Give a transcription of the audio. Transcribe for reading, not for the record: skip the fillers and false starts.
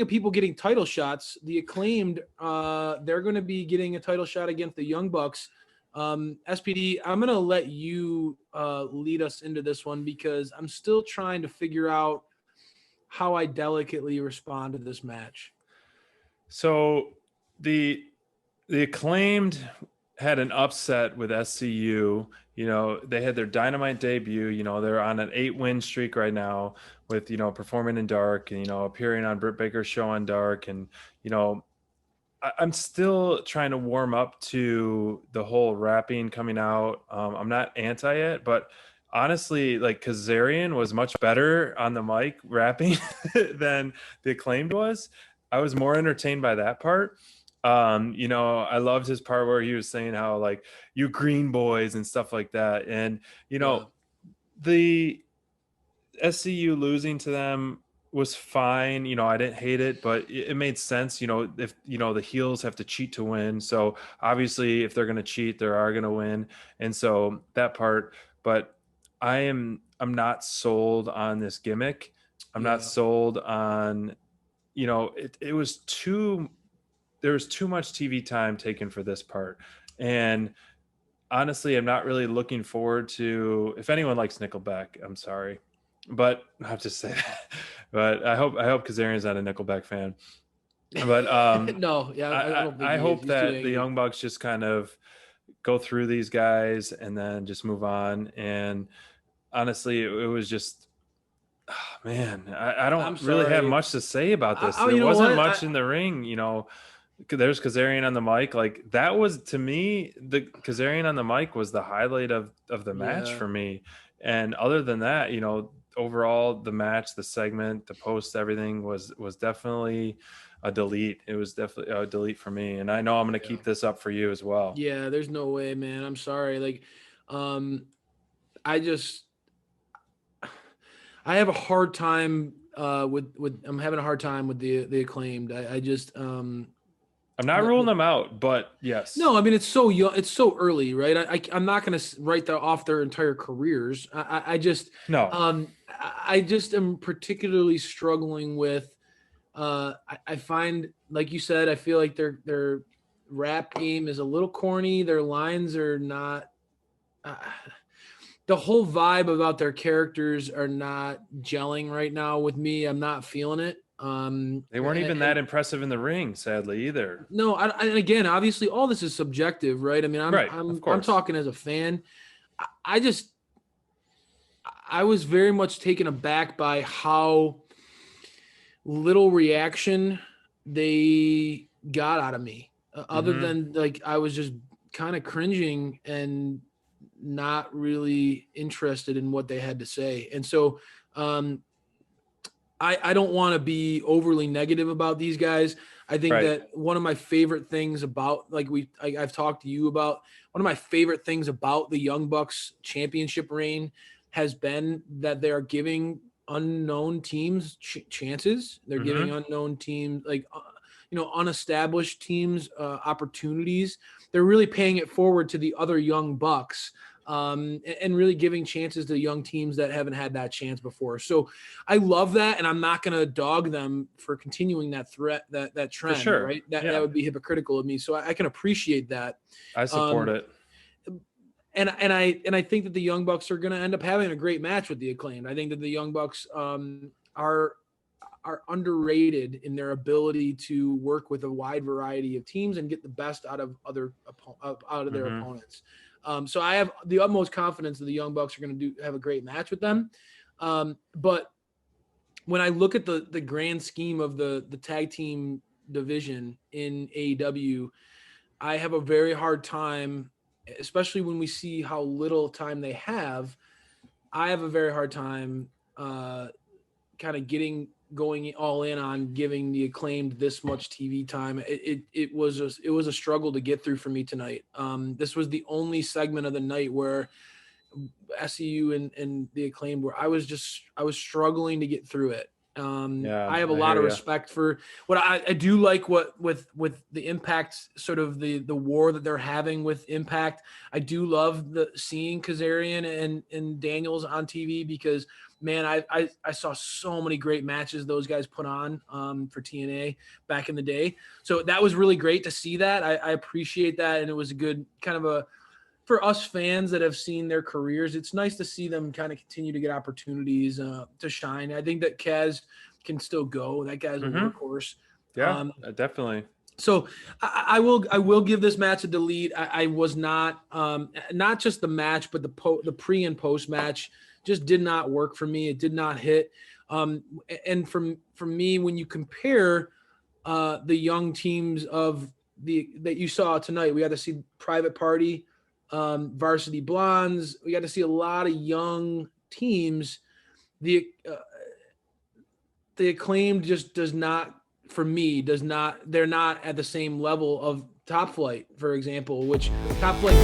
people getting title shots, the Acclaimed, they're going to be getting a title shot against the Young Bucks. SPD, I'm going to let you lead us into this one because I'm still trying to figure out how I delicately respond to this match. So the Acclaimed had an upset with SCU. You know, they had their Dynamite debut. You know, they're on an 8-win streak right now with, you know, performing in Dark and, you know, appearing on Britt Baker's show on Dark. And, you know, I'm still trying to warm up to the whole rapping coming out. I'm not anti it, but honestly, like Kazarian was much better on the mic rapping than the Acclaimed was. I was more entertained by that part. You know, I loved his part where he was saying how like you green boys and stuff like that. And, you know, the SCU losing to them was fine. You know, I didn't hate it, but it made sense. You know, if, you know, the heels have to cheat to win. So obviously if they're going to cheat, they are going to win. And so that part, but I'm not sold on this gimmick. I'm not sold on, you know, it was there was too much TV time taken for this part. And honestly, I'm not really looking forward to, if anyone likes Nickelback, I'm sorry, but I have to say that. But I hope Kazarian's not a Nickelback fan. But No, yeah, I don't think I hope that the Young Bucks just kind of go through these guys and then just move on. And honestly, it was just, oh, man, I don't really have much to say about this. There wasn't much in the ring, you know. There's Kazarian on the mic. Like that was, to me, the Kazarian on the mic was the highlight of the match for me. And other than that, you know, overall the match, the segment, the post, everything was definitely a delete. It was definitely a delete for me. And I know I'm going to keep this up for you as well. Yeah, there's no way, man. I'm sorry. Like, I have a hard time with I'm having a hard time with the Acclaimed. I just I'm not ruling them out, but yes. No, I mean it's so young, it's so early, right? I'm not going to write off their entire careers. I just I just am particularly struggling with. I find, like you said, I feel like their rap game is a little corny. Their lines are not. The whole vibe about their characters are not gelling right now with me. I'm not feeling it. They weren't even that impressive in the ring, sadly, either. No, and again, obviously, all this is subjective, right? I mean, I'm talking as a fan. I was very much taken aback by how little reaction they got out of me, other than like I was just kind of cringing and not really interested in what they had to say. And so, I don't want to be overly negative about these guys. I think that one of my favorite things about, like I've talked to you about, one of my favorite things about the Young Bucks championship reign has been that they are giving unknown teams chances. They're giving unknown teams, like, unestablished teams opportunities. They're really paying it forward to the other Young Bucks. And really giving chances to young teams that haven't had that chance before. So I love that, and I'm not going to dog them for continuing that that trend. For sure. Right? That would be hypocritical of me. So I can appreciate that. I support it. And I think that the Young Bucks are going to end up having a great match with the Acclaimed. I think that the Young Bucks are underrated in their ability to work with a wide variety of teams and get the best out of their opponents. So I have the utmost confidence that the Young Bucks are going to have a great match with them. But when I look at the grand scheme of the tag team division in AEW, I have a very hard time, especially when we see how little time they have. I have a very hard time kind of going all in on giving the Acclaimed this much TV time. It was a struggle to get through for me tonight. This was the only segment of the night where SCU and the Acclaimed, where I was struggling to get through it. Yeah, I have a I lot hear of ya. respect for what I do like what with the Impact, sort of the war that they're having with Impact. I do love seeing Kazarian and Daniels on TV, because man, I saw so many great matches those guys put on for TNA back in the day. So that was really great to see that. I appreciate that, and it was a good kind of for us fans that have seen their careers, it's nice to see them kind of continue to get opportunities to shine. I think that Kaz can still go. That guy's a workhorse. Yeah, definitely. So I will give this match a delete. I was not not just the match, but the pre and post match just did not work for me. It did not hit. And from me, when you compare the young teams that you saw tonight, we got to see Private Party, Varsity Blondes. We got to see a lot of young teams. The Acclaimed just does not, for me, they're not at the same level of Top Flight, for example, which Top Flight